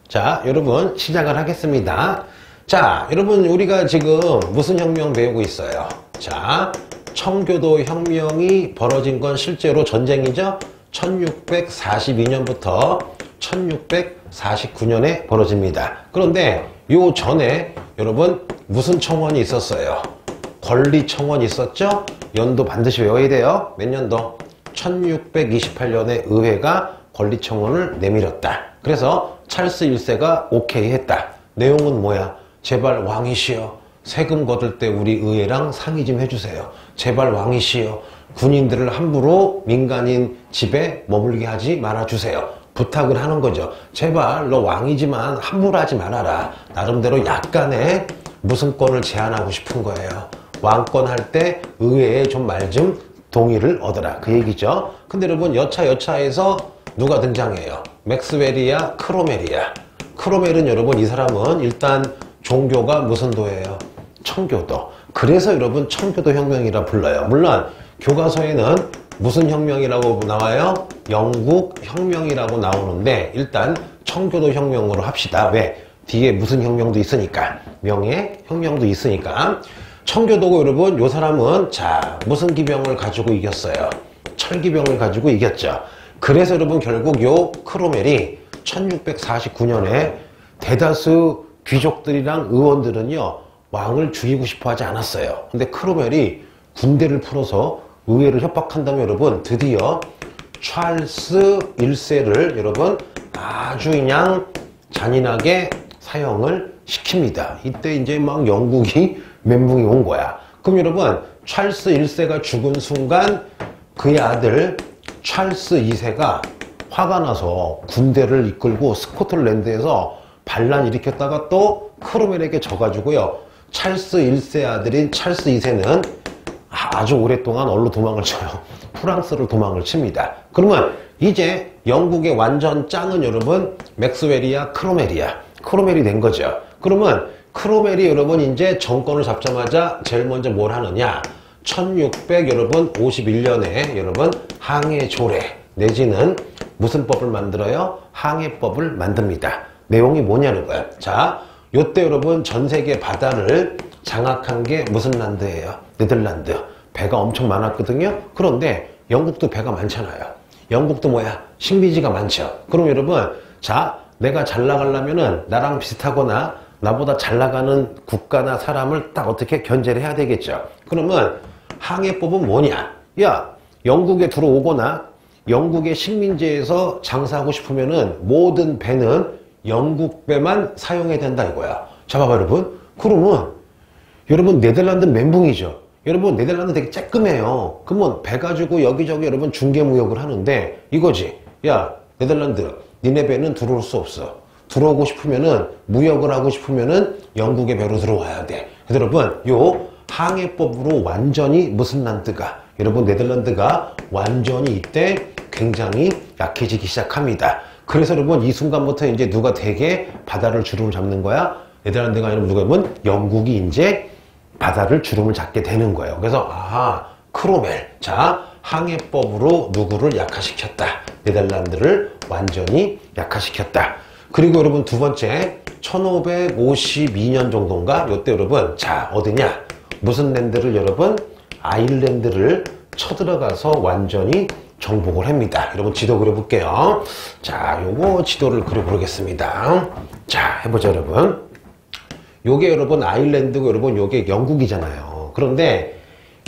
자, 여러분 시작을 하겠습니다. 자, 여러분 우리가 지금 무슨 혁명 배우고 있어요? 자, 청교도 혁명이 벌어진 건 실제로 전쟁이죠. 1642년부터 1649년에 벌어집니다. 그런데 요 전에 여러분 무슨 청원이 있었어요? 권리청원이 있었죠? 연도 반드시 외워야 돼요. 몇 년도? 1628년에 의회가 권리청원을 내밀었다. 그래서 찰스 1세가 오케이 했다. 내용은 뭐야? 제발 왕이시여, 세금 거둘 때 우리 의회랑 상의 좀 해주세요. 제발 왕이시여, 군인들을 함부로 민간인 집에 머물게 하지 말아주세요. 부탁을 하는 거죠. 제발 너 왕이지만 함부로 하지 말아라. 나름대로 약간의 무슨권을 제한하고 싶은 거예요. 왕권 할 때 의회에 좀 말 좀 동의를 얻어라, 그 얘기죠. 근데 여러분 여차여차해서 누가 등장해요? 맥스웰이야, 크로멜이야. 크로멜은 여러분 이 사람은 일단 종교가 무슨 도예요? 청교도. 그래서 여러분 청교도 혁명이라 불러요. 물론 교과서에는 무슨 혁명이라고 나와요? 영국 혁명이라고 나오는데 일단 청교도 혁명으로 합시다. 왜? 뒤에 무슨 혁명도 있으니까. 명예 혁명도 있으니까. 청교도고 여러분 요 사람은 자 무슨 기병을 가지고 이겼어요? 철기병을 가지고 이겼죠. 그래서 여러분 결국 요 크로멜이 1649년에 대다수 귀족들이랑 의원들은요 왕을 죽이고 싶어 하지 않았어요. 근데 크로멜이 군대를 풀어서 의회를 협박한다면 여러분 드디어 찰스 1세를 여러분 아주 그냥 잔인하게 사형을 시킵니다. 이때 이제 막 영국이 멘붕이 온 거야. 그럼 여러분 찰스 1세가 죽은 순간 그의 아들 찰스 2세가 화가 나서 군대를 이끌고 스코틀랜드에서 반란 일으켰다가 또 크로멜에게 져가지고요. 찰스 1세 아들인 찰스 2세는 아주 오랫동안 어디로 도망을 쳐요? 프랑스로 도망을 칩니다. 그러면 이제 영국의 완전 짱은 여러분 맥스웰이야, 크로멜이야. 크로멜이 된 거죠. 그러면 크로멜이 여러분 이제 정권을 잡자마자 제일 먼저 뭘 하느냐? 1600 여러분 51년에 여러분 항해조례 내지는 무슨 법을 만들어요? 항해법을 만듭니다. 내용이 뭐냐는 거야. 자, 요때 여러분 전 세계 바다를 장악한 게 무슨 란드예요? 네덜란드. 배가 엄청 많았거든요. 그런데 영국도 배가 많잖아요. 영국도 뭐야? 식민지가 많죠. 그럼 여러분 자, 내가 잘 나가려면은 나랑 비슷하거나 나보다 잘 나가는 국가나 사람을 딱 어떻게 견제를 해야 되겠죠. 그러면 항해법은 뭐냐? 야, 영국에 들어오거나 영국의 식민지에서 장사하고 싶으면은 모든 배는 영국 배만 사용해야 된다 이거야. 자, 봐봐 여러분. 그러면 여러분 네덜란드 멘붕이죠. 여러분 네덜란드 되게 쬐끔해요. 그러면 배 가지고 여기저기 여러분 중개무역을 하는데 이거지. 야, 네덜란드 니네 배는 들어올 수 없어. 들어오고 싶으면은 무역을 하고 싶으면은 영국의 배로 들어와야 돼. 여러분 요 항해법으로 완전히 무슨 란드가 여러분 네덜란드가 완전히 이때 굉장히 약해지기 시작합니다. 그래서 여러분 이 순간부터 이제 누가 되게 바다를 주름을 잡는 거야? 네덜란드가 아니라 누가 보면 영국이 이제 바다를 주름을 잡게 되는 거예요. 그래서 아하, 크로멜. 자, 항해법으로 누구를 약화시켰다. 네덜란드를 완전히 약화시켰다. 그리고 여러분 두 번째 1552년 정도인가? 요때 여러분 자 어디냐? 무슨 랜드를 여러분? 아일랜드를 쳐들어가서 완전히 정복을 합니다. 여러분 지도 그려볼게요. 자, 요거 지도를 그려보겠습니다. 자, 해보죠 여러분. 요게 여러분 아일랜드고 여러분 요게 영국이잖아요. 그런데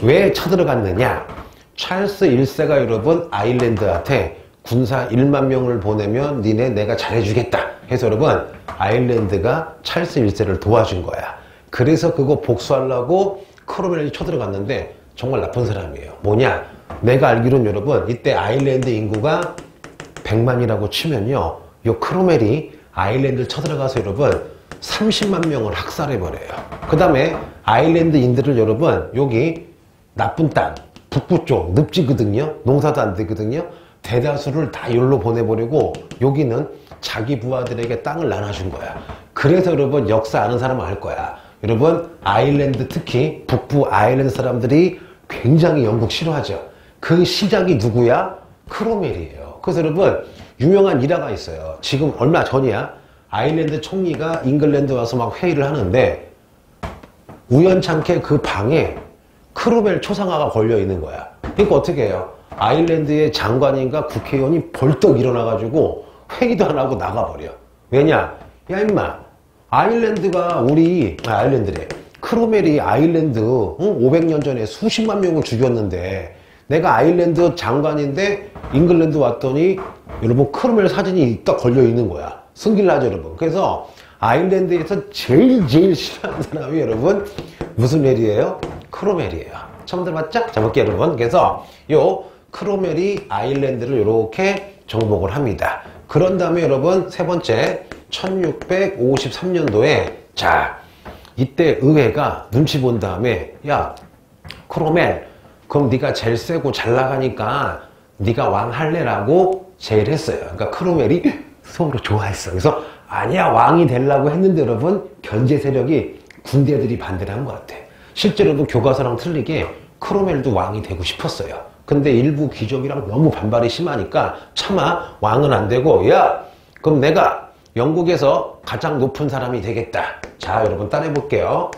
왜 쳐들어갔느냐? 찰스 1세가 여러분 아일랜드한테 군사 1만 명을 보내면 니네 내가 잘해주겠다 해서 여러분 아일랜드가 찰스 1세를 도와준 거야. 그래서 그거 복수하려고 크로멜이 쳐들어갔는데 정말 나쁜 사람이에요. 뭐냐? 내가 알기로는 여러분 이때 아일랜드 인구가 100만이라고 치면요 요 크로멜이 아일랜드를 쳐들어가서 여러분 30만 명을 학살해버려요. 그 다음에 아일랜드인들을 여러분 여기 나쁜 땅 북부 쪽 늪지거든요. 농사도 안 되거든요. 대다수를 다 여기로 보내버리고 여기는 자기 부하들에게 땅을 나눠준 거야. 그래서 여러분 역사 아는 사람은 알 거야. 여러분 아일랜드 특히 북부 아일랜드 사람들이 굉장히 영국 싫어하죠. 그 시작이 누구야? 크로멜이에요. 그래서 여러분 유명한 일화가 있어요. 지금 얼마 전이야. 아일랜드 총리가 잉글랜드 와서 막 회의를 하는데 우연찮게 그 방에 크로멜 초상화가 걸려 있는 거야. 그러니까 어떻게 해요? 아일랜드의 장관인가 국회의원이 벌떡 일어나가지고 회의도 안 하고 나가버려. 왜냐? 야 임마, 아일랜드가 아일랜드래. 크로멜이 아일랜드 500년 전에 수십만 명을 죽였는데 내가 아일랜드 장관인데 잉글랜드 왔더니 여러분 크로멜 사진이 딱 걸려 있는 거야. 승질나죠 여러분. 그래서 아일랜드에서 제일 싫어하는 사람이 여러분 무슨 멜이에요? 크로멜이에요. 처음 들어봤죠? 자 볼게요 여러분. 그래서 요 크로멜이 아일랜드를 이렇게 정복을 합니다. 그런 다음에 여러분 세 번째 1653년도에 자 이때 의회가 눈치 본 다음에 야 크로멜 그럼 네가 제일 세고 잘 나가니까 네가 왕 할래라고 제의했어요. 그러니까 크로멜이 속으로 좋아했어. 그래서 아니야 왕이 되려고 했는데 여러분 견제 세력이 군대들이 반대를 한 것 같아. 실제로도 교과서랑 틀리게 크로멜도 왕이 되고 싶었어요. 근데 일부 귀족이랑 너무 반발이 심하니까 차마 왕은 안 되고 야 그럼 내가 영국에서 가장 높은 사람이 되겠다. 자 여러분 따라해 볼게요.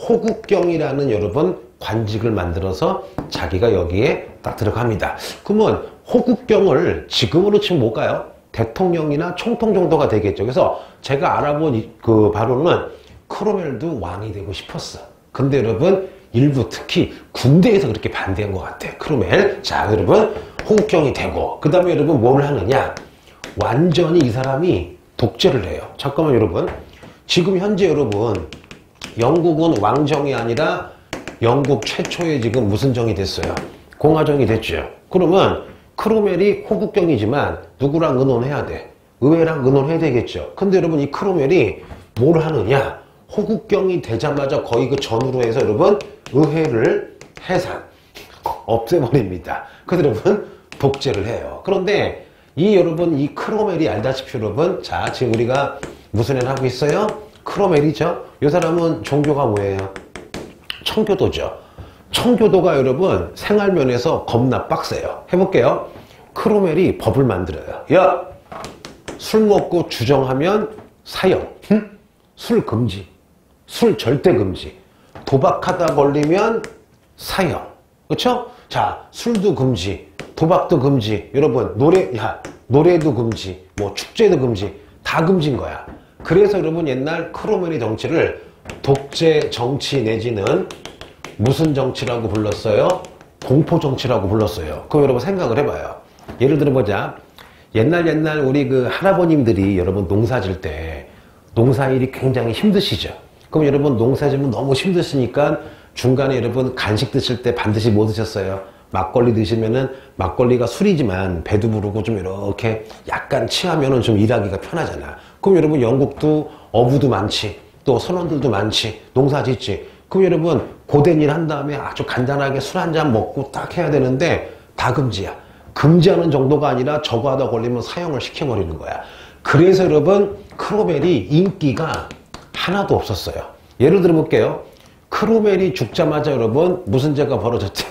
호국경이라는 여러분 관직을 만들어서 자기가 여기에 딱 들어갑니다. 그러면 호국경을 지금으로 치면 뭘까요? 대통령이나 총통 정도가 되겠죠. 그래서 제가 알아본 그 바로는 크로멜도 왕이 되고 싶었어. 근데 여러분 일부 특히 군대에서 그렇게 반대한 것 같아요. 크로멜. 자 여러분 호국경이 되고 그 다음에 여러분 뭘 하느냐? 완전히 이 사람이 독재를 해요. 잠깐만 여러분. 지금 현재 여러분 영국은 왕정이 아니라 영국 최초의 지금 무슨 정이 됐어요? 공화정이 됐죠. 그러면 크로멜이 호국경이지만 누구랑 의논해야 돼? 의회랑 의논해야 되겠죠. 근데 여러분 이 크로멜이 뭘 하느냐? 호국경이 되자마자 거의 그 전후로 해서 여러분 의회를 해산 없애버립니다. 그래서 여러분 독재를 해요. 그런데 이 여러분 이 크로멜이 알다시피 여러분 자 지금 우리가 무슨 애를 하고 있어요? 크로멜이죠. 이 사람은 종교가 뭐예요? 청교도죠. 청교도가 여러분 생활면에서 겁나 빡세요. 해볼게요. 크로멜이 법을 만들어요. 야! 술 먹고 주정하면 사형. 술 금지. 술 절대 금지. 도박하다 걸리면 사형. 그렇죠? 자, 술도 금지. 도박도 금지. 여러분 노래도 금지. 뭐 축제도 금지. 다 금지인 거야. 그래서 여러분 옛날 크로멜이 정치를 독재 정치 내지는 무슨 정치라고 불렀어요? 공포 정치라고 불렀어요. 그럼 여러분 생각을 해봐요. 예를 들어보자. 옛날 우리 그 할아버님들이 여러분 농사 질 때 농사일이 굉장히 힘드시죠. 그럼 여러분 농사 지면 너무 힘드시니까 중간에 여러분 간식 드실 때 반드시 뭐 드셨어요? 막걸리 드시면은 막걸리가 술이지만 배도 부르고 좀 이렇게 약간 취하면은 좀 일하기가 편하잖아. 그럼 여러분 영국도 어부도 많지. 또 선원들도 많지. 농사 짓지. 그럼 여러분 고된 일 한 다음에 아주 간단하게 술 한 잔 먹고 딱 해야 되는데 다 금지야. 금지하는 정도가 아니라 저거 하다 걸리면 사형을 시켜버리는 거야. 그래서 여러분 크로멜이 인기가 하나도 없었어요. 예를 들어 볼게요. 크로멜이 죽자마자 여러분 무슨 죄가 벌어졌지?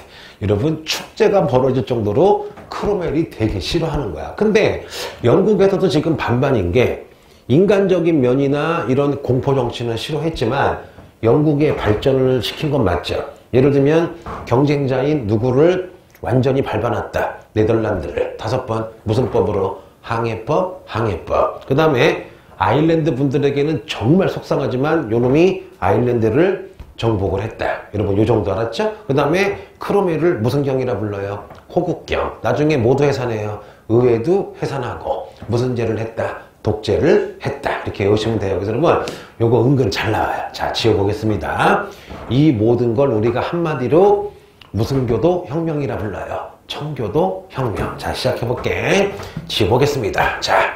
여러분 축제가 벌어질 정도로 크로멜이 되게 싫어하는 거야. 근데 영국에서도 지금 반반인 게 인간적인 면이나 이런 공포정치는 싫어했지만 영국의 발전을 시킨 건 맞죠. 예를 들면 경쟁자인 누구를 완전히 밟아놨다. 네덜란드를 5번 무슨 법으로? 항해법. 그 다음에 아일랜드 분들에게는 정말 속상하지만 요놈이 아일랜드를 정복을 했다. 여러분 요 정도 알았죠? 그 다음에 크로멜을 무슨 경이라 불러요? 호국경. 나중에 모두 해산해요. 의회도 해산하고 무슨 죄를 했다? 독재를 했다. 이렇게 외우시면 돼요. 그래서 여러분 요거 은근 잘 나와요. 자 지어보겠습니다. 이 모든 걸 우리가 한마디로 무슨 교도 혁명이라 불러요? 청교도 혁명. 자 시작해볼게. 지어보겠습니다. 자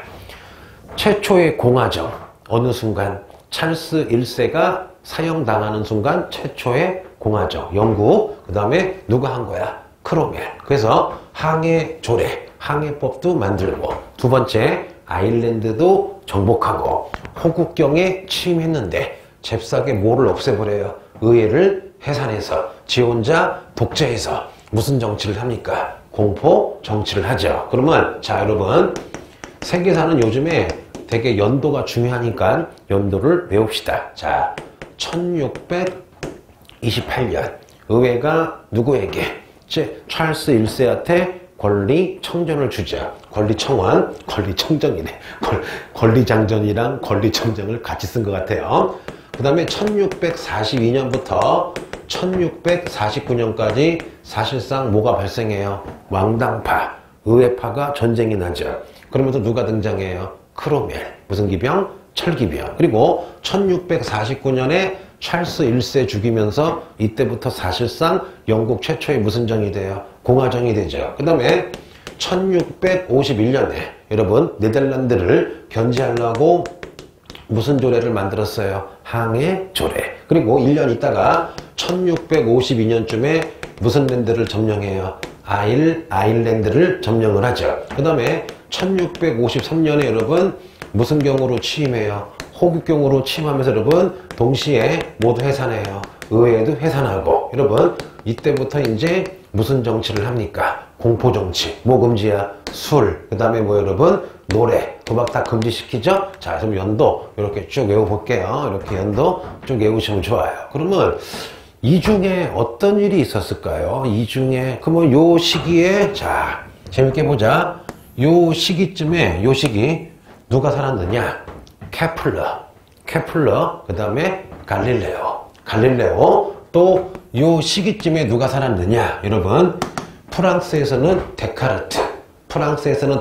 최초의 공화정 어느 순간 찰스 1세가 사형당하는 순간 최초의 공화정 영국. 그 다음에 누가 한 거야? 크로멜. 그래서 항해조례 항해법도 만들고 두 번째 아일랜드도 정복하고 호국경에 침입했는데 잽싸게 뭐를 없애버려요? 의회를 해산해서 지 혼자 독재해서 무슨 정치를 합니까? 공포 정치를 하죠. 그러면 자 여러분 세계사는 요즘에 되게 연도가 중요하니까 연도를 외웁시다. 자, 1628년 의회가 누구에게? 찰스 1세한테 권리청정을 주자. 권리청원, 권리청정이네. 권리장전이랑 권리청정을 같이 쓴 것 같아요. 그 다음에 1642년부터 1649년까지 사실상 뭐가 발생해요? 왕당파, 의회파가 전쟁이 나죠. 그러면서 누가 등장해요? 크로멜. 무슨 기병? 철기병. 그리고 1649년에 찰스 1세 죽이면서 이때부터 사실상 영국 최초의 무슨 정이 돼요? 공화정이 되죠. 그 다음에 1651년에 여러분 네덜란드를 견제하려고 무슨 조례를 만들었어요? 항해 조례. 그리고 1년 있다가 1652년쯤에 무슨 랜드를 점령해요? 아일랜드를 점령을 하죠. 그 다음에 1653년에 여러분 무슨 경우로 취임해요? 호국경으로 취임하면서 여러분 동시에 모두 해산해요. 의회도 해산하고. 여러분 이때부터 이제 무슨 정치를 합니까? 공포정치. 뭐 금지야? 술. 그 다음에 뭐 여러분? 노래. 도박 다 금지시키죠? 자, 그럼 연도 이렇게 쭉 외워볼게요. 이렇게 연도 쭉 외우시면 좋아요. 그러면 이 중에 어떤 일이 있었을까요? 이 중에 그러면 요 시기에 자 재밌게 보자. 요 시기쯤에 요 시기 누가 살았느냐? 케플러, 그 다음에 갈릴레오. 또 요 시기쯤에 누가 살았느냐? 여러분 프랑스에서는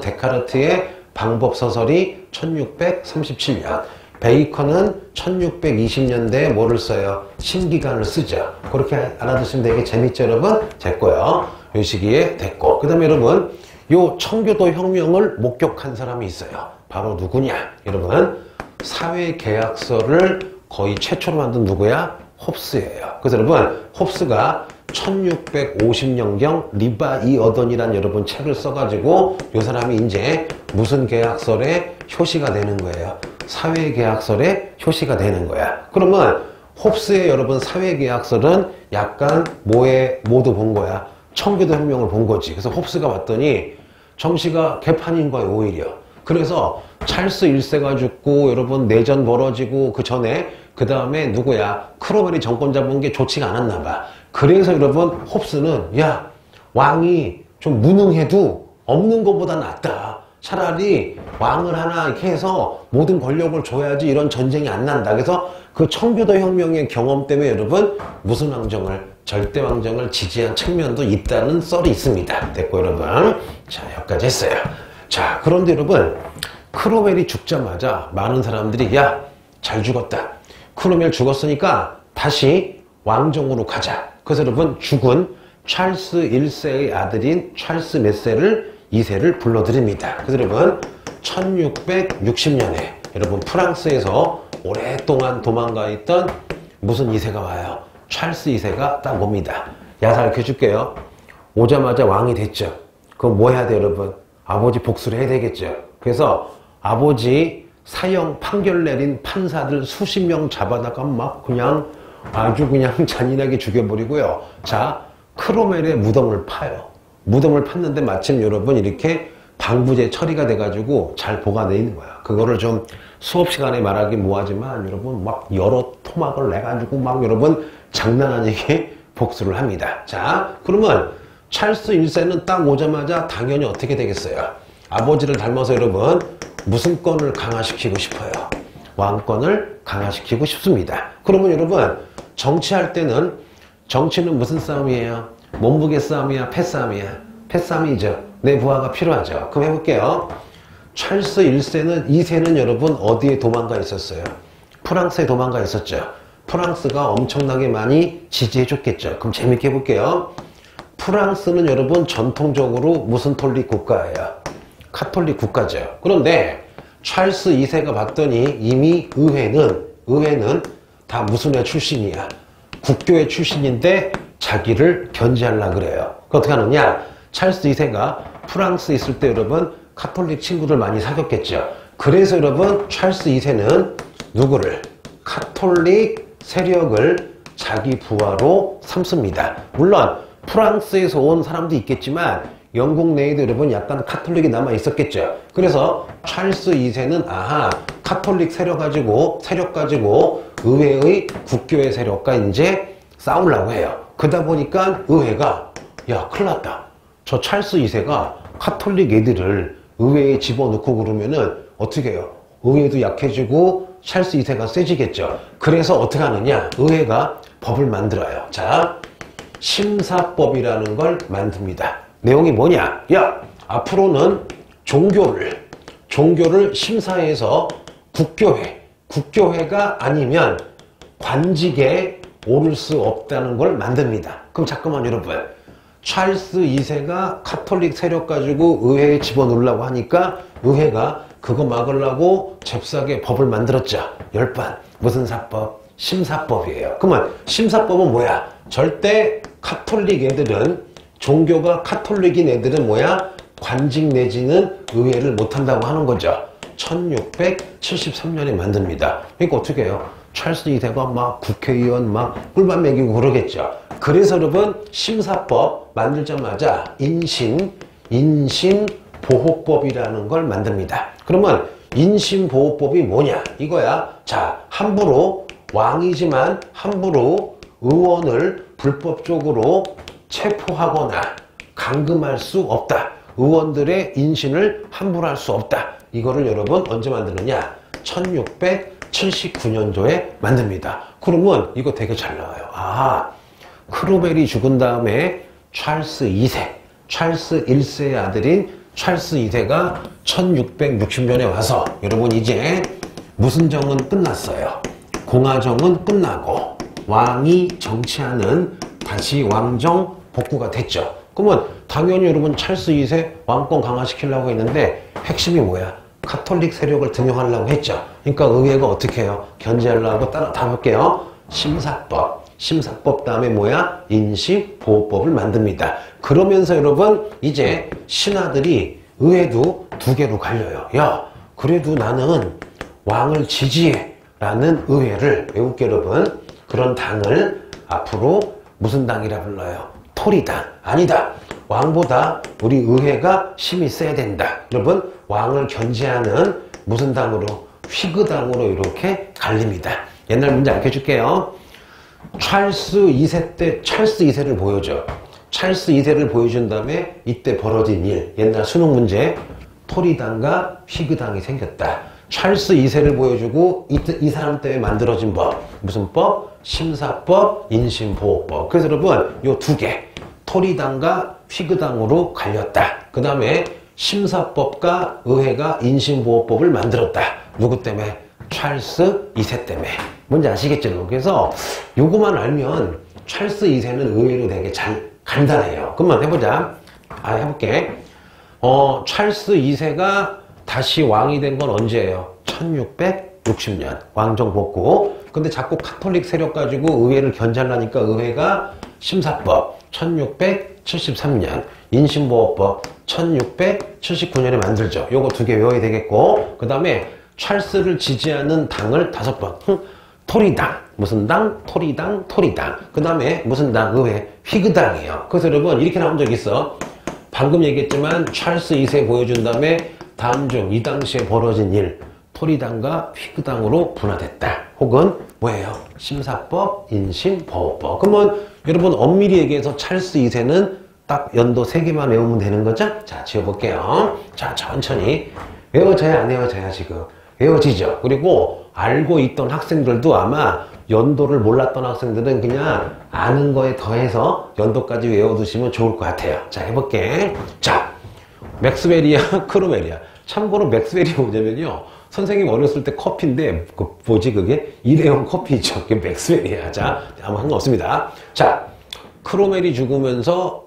데카르트의 방법서설이 1637년, 베이컨은 1620년대에 뭐를 써요? 신기관을 쓰죠. 그렇게 알아두시면 되게 재밌죠, 여러분? 됐고요. 요 시기에 됐고. 그 다음에 여러분, 요 청교도 혁명을 목격한 사람이 있어요. 바로 누구냐? 여러분, 사회계약서를 거의 최초로 만든 누구야? 홉스예요. 그래서 여러분, 홉스가 1650년경 리바 이 어던이라는 여러분 책을 써가지고 요 사람이 이제 무슨 계약설에 효시가 되는 거예요? 사회계약설에 효시가 되는 거야. 그러면 홉스의 여러분 사회계약설은 약간 뭐에 모두 본 거야? 청교도 혁명을 본 거지. 그래서 홉스가 봤더니 정치가 개판인 거예요, 오히려. 그래서 찰스 1세가 죽고 여러분 내전 벌어지고 그 전에 그 다음에 누구야? 크로멜이 정권 잡은 게 좋지가 않았나 봐. 그래서 여러분 홉스는 야 왕이 좀 무능해도 없는 것보다 낫다. 차라리 왕을 하나 이렇게 해서 모든 권력을 줘야지 이런 전쟁이 안 난다. 그래서 그 청교도 혁명의 경험 때문에 여러분 무슨 왕정을 절대 왕정을 지지한 측면도 있다는 썰이 있습니다. 됐고 여러분 자 여기까지 했어요. 자 그런데 여러분 크로멜이 죽자마자 많은 사람들이 야 잘 죽었다. 크로멜 죽었으니까 다시 왕정으로 가자. 그래서 여러분 죽은 찰스 1세의 아들인 찰스 몇 세를 2세를 불러드립니다. 그래서 여러분 1660년에 여러분 프랑스에서 오랫동안 도망가 있던 무슨 2세가 와요? 찰스 2세가 딱 옵니다. 야사를 켜줄게요. 오자마자 왕이 됐죠. 그럼 뭐 해야 돼요 여러분? 아버지 복수를 해야 되겠죠. 그래서 아버지 사형 판결 내린 판사들 수십 명 잡아다가 막 그냥 아주 그냥 잔인하게 죽여버리고요. 자, 크로멜의 무덤을 파요. 무덤을 팠는데 마침 여러분 이렇게 방부제 처리가 돼가지고 잘 보관되어 있는 거야. 그거를 좀 수업 시간에 말하기 뭐하지만 여러분 막 여러 토막을 내가지고 막 여러분 장난 아니게 복수를 합니다. 자, 그러면 찰스 1세는 딱 오자마자 당연히 어떻게 되겠어요? 아버지를 닮아서 여러분 무슨 권을 강화시키고 싶어요? 왕권을 강화시키고 싶습니다. 그러면 여러분 정치할 때는 정치는 무슨 싸움이에요? 몸무게 싸움이야? 패싸움이야? 패싸움이죠. 내 부하가 필요하죠. 그럼 해볼게요. 찰스 1세는 2세는 여러분 어디에 도망가 있었어요? 프랑스에 도망가 있었죠. 프랑스가 엄청나게 많이 지지해줬겠죠. 그럼 재밌게 해볼게요. 프랑스는 여러분 전통적으로 무슨 톨릭 국가예요? 카톨릭 국가죠. 그런데 찰스 2세가 봤더니 이미 의회는 다 무슨 애 출신이야? 국교회 출신인데 자기를 견제하려고 그래요. 그 어떻게 하느냐? 찰스 2세가 프랑스에 있을 때 여러분 카톨릭 친구들 많이 사귀었겠죠. 그래서 여러분 찰스 2세는 누구를? 카톨릭 세력을 자기 부하로 삼습니다. 물론 프랑스에서 온 사람도 있겠지만 영국 내에도 여러분 약간 카톨릭이 남아 있었겠죠. 그래서 찰스 2세는 카톨릭 세력 가지고 의회의 국교회 세력과 이제 싸우려고 해요. 그러다 보니까 의회가 야, 큰일 났다. 저 찰스 2세가 카톨릭 애들을 의회에 집어넣고 그러면은 어떻게 해요? 의회도 약해지고 찰스 2세가 세지겠죠. 그래서 어떻게 하느냐? 의회가 법을 만들어요. 자, 심사법이라는 걸 만듭니다. 내용이 뭐냐? 야, 앞으로는 종교를 심사해서 국교회가 아니면 관직에 오를 수 없다는 걸 만듭니다. 그럼 잠깐만 여러분, 찰스 2세가 카톨릭 세력 가지고 의회에 집어넣으려고 하니까 의회가 그거 막으려고 잽싸게 법을 만들었죠. 10번. 무슨 사법? 심사법이에요. 그러면 심사법은 뭐야? 절대 카톨릭 애들은, 종교가 카톨릭인 애들은 뭐야? 관직 내지는 의회를 못한다고 하는 거죠. 1673년에 만듭니다. 그러니까 어떻게 해요? 찰스 2세가 막 국회의원 막 꿀밤 먹이고 그러겠죠. 그래서 여러분 심사법 만들자마자 인신보호법이라는 걸 만듭니다. 그러면 인신보호법이 뭐냐? 이거야. 자, 함부로 왕이지만 함부로 의원을 불법적으로 체포하거나 감금할 수 없다. 의원들의 인신을 함부로 할 수 없다. 이거를 여러분 언제 만드느냐? 1679년도에 만듭니다. 그러면 이거 되게 잘 나와요. 크로멜이 죽은 다음에 찰스 1세의 아들인 찰스 2세가 1660년에 와서 여러분 이제 무슨 정은 끝났어요. 공화정은 끝나고 왕이 정치하는 다시 왕정 복구가 됐죠. 그러면 당연히 여러분 찰스 2세 왕권 강화시키려고 했는데 핵심이 뭐야? 카톨릭 세력을 등용하려고 했죠. 그러니까 의회가 어떻게 해요? 견제하려고 따라 다 볼게요. 심사법 다음에 뭐야? 인신보호법을 만듭니다. 그러면서 여러분 이제 신하들이 의회도 두 개로 갈려요. 야, 그래도 나는 왕을 지지해 라는 의회를, 외울게 여러분, 그런 당을 앞으로 무슨 당이라 불러요? 토리당. 아니다. 왕보다 우리 의회가 힘이 세야 된다. 여러분 왕을 견제하는 무슨 당으로? 휘그당으로 이렇게 갈립니다. 옛날 문제 알려줄게요. 찰스 2세 때 찰스 2세를 보여줘. 찰스 2세를 보여준 다음에 이때 벌어진 일. 옛날 수능 문제. 토리당과 휘그당이 생겼다. 찰스 2세를 보여주고 이 사람 때문에 만들어진 법. 무슨 법? 심사법, 인신보호법. 그래서 여러분 요 두 개. 토리당과 휘그당으로 갈렸다. 그 다음에 심사법과 의회가 인신보호법을 만들었다. 누구 때문에? 찰스 2세 때문에. 뭔지 아시겠죠? 그래서 요거만 알면 찰스 2세는 의외로 되게 잘 간단해요. 그러면 해보자. 해볼게. 찰스 2세가 다시 왕이 된 건 언제예요? 1660년. 왕정 복구. 근데 자꾸 카톨릭 세력 가지고 의회를 견제하려니까 의회가 심사법 1673년, 인신보호법 1679년에 만들죠. 요거 두 개 외워야 되겠고, 그 다음에 찰스를 지지하는 당을 5번. 토리당. 무슨 당? 토리당. 그 다음에 무슨 당? 의회. 휘그당이에요. 그래서 여러분 이렇게 나온 적 있어. 방금 얘기했지만 찰스 2세 보여준 다음에 다음 중 이 당시에 벌어진 일. 토리당과 휘그당으로 분화됐다. 혹은 뭐예요? 심사법, 인신보호법. 그러면 여러분 엄밀히 얘기해서 찰스 2세는 딱 연도 3개만 외우면 되는 거죠? 자, 지워볼게요. 자, 천천히. 외워져야 안 외워져야 지금? 외워지죠? 그리고 알고 있던 학생들도 아마 연도를 몰랐던 학생들은 그냥 아는 거에 더해서 연도까지 외워두시면 좋을 것 같아요. 자, 해볼게. 자, 맥스웰이야, 크로멜이야. 참고로 맥스웰이 뭐냐면요. 선생님 어렸을 때 커피인데, 그게? 일회용 커피죠. 그게 맥스웰이야. 자, 아무 상관없습니다. 자, 크로멜이 죽으면서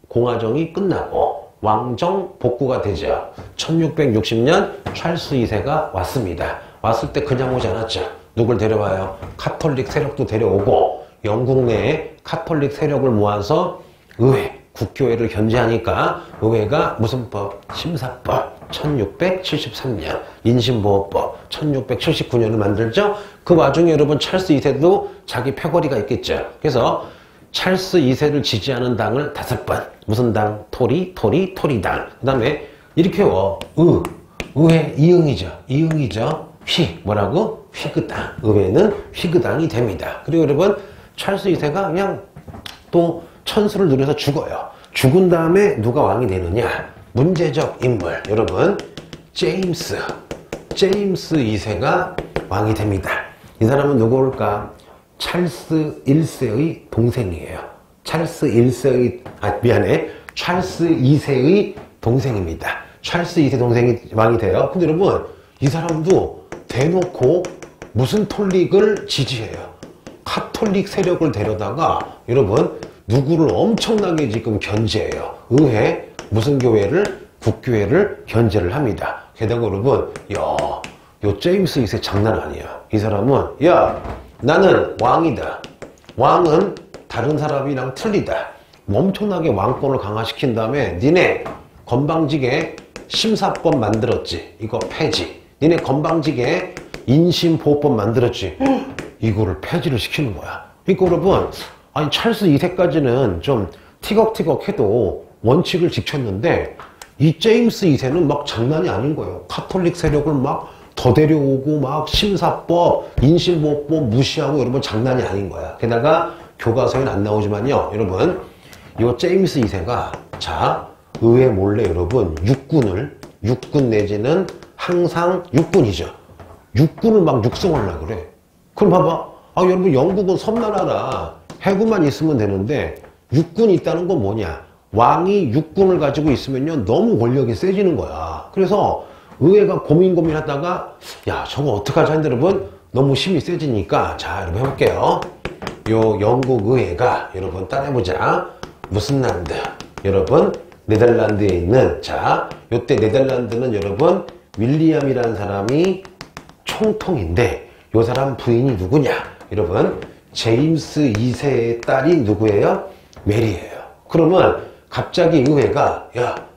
공화정이 끝나고 왕정 복구가 되죠. 1660년 찰스 2세가 왔습니다. 왔을 때 그냥 오지 않았죠. 누굴 데려와요? 카톨릭 세력도 데려오고 영국 내에 카톨릭 세력을 모아서 의회, 국교회를 견제하니까 의회가 무슨 법? 심사법 1673년, 인신보호법 1679년을 만들죠. 그 와중에 여러분 찰스 2세도 자기 패거리가 있겠죠. 그래서 찰스 2세를 지지하는 당을 5번. 무슨 당? 토리당. 그 다음에 이렇게 의회 이응이죠. 뭐라고? 휘그당. 의회는 휘그당이 됩니다. 그리고 여러분, 찰스 2세가 그냥 또 천수를 누려서 죽어요. 죽은 다음에 누가 왕이 되느냐? 문제적 인물. 여러분, 제임스 2세가 왕이 됩니다. 이 사람은 누구일까? 찰스 1세의 동생이에요. 찰스 2세의 동생입니다. 찰스 2세 동생이 왕이 돼요. 근데 여러분, 이 사람도 대놓고 무슨 톨릭을 지지해요. 카톨릭 세력을 데려다가 여러분 누구를 엄청나게 지금 견제해요. 의회 무슨 교회를? 국교회를 견제를 합니다. 게다가 여러분, 요 제임스 2세 장난 아니야. 이 사람은 나는 왕이다. 왕은 다른 사람이랑 틀리다. 엄청나게 왕권을 강화시킨 다음에 니네 건방지게 심사법 만들었지. 이거 폐지. 니네 건방지게 인신보호법 만들었지. 이거를 폐지를 시키는 거야. 그러니까 여러분, 아니 찰스 2세까지는 좀 티격태격해도 원칙을 지켰는데 이 제임스 2세는 막 장난이 아닌 거예요. 카톨릭 세력을 막 더 데려오고 막 심사법, 인신보호법 무시하고 여러분 장난이 아닌 거야. 게다가 교과서에는 안 나오지만요. 여러분, 이 제임스 2세가 의회 몰래 여러분 육군 내지는 항상 육군이죠. 육군을 막 육성하려고 그래. 그럼 봐봐. 여러분 영국은 섬나라라. 해군만 있으면 되는데 육군이 있다는 건 뭐냐? 왕이 육군을 가지고 있으면요 너무 권력이 세지는 거야. 그래서 의회가 고민하다가 저거 어떡하지 하는데 여러분 너무 힘이 세지니까 여러분 해볼게요. 요 영국 의회가 여러분 따라해보자. 무슨 란드? 여러분 네덜란드에 있는 요때 네덜란드는 여러분 윌리엄이라는 사람이 총통인데 요 사람 부인이 누구냐? 여러분 제임스 2세의 딸이 누구예요? 메리예요. 그러면 갑자기 의회가